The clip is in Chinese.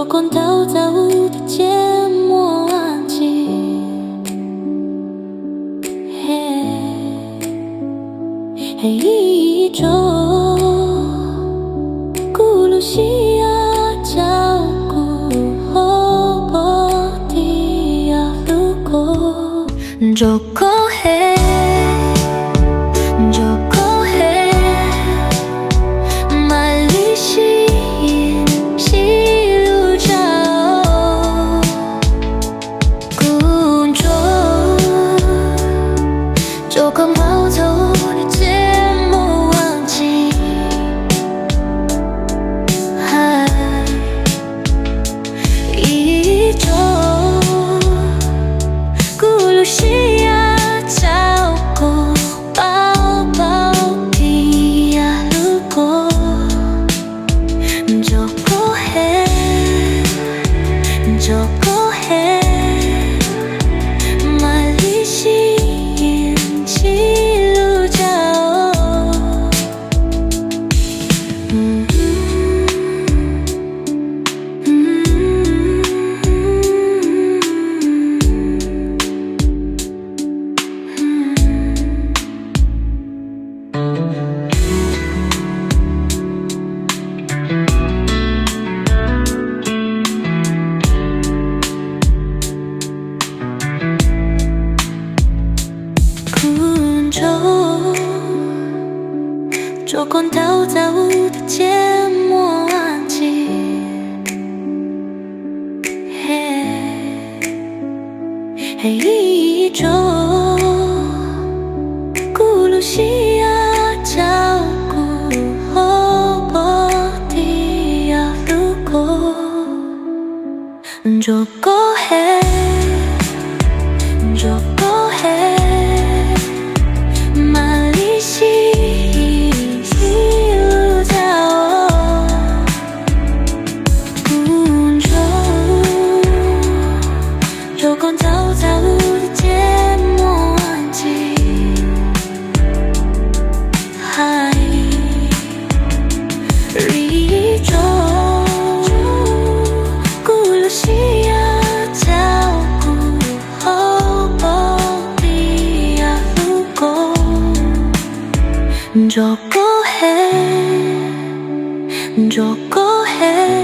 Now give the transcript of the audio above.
做คนเท่า的芥末忘记一种咕噜西亚照顾后波提亚路过就够黑就够黑买里西西路照工作就更跑走的街西亚照顾包包皮亚路过就够黑就够黑买里西西路照做คนเท่า的芥末忘记一种咕噜西亚照顾后波提亚路过就够黑就够黑马里西做คนเท่า的芥末忘记一种咕噜西亚照顾后波提亚路过就够黑就够黑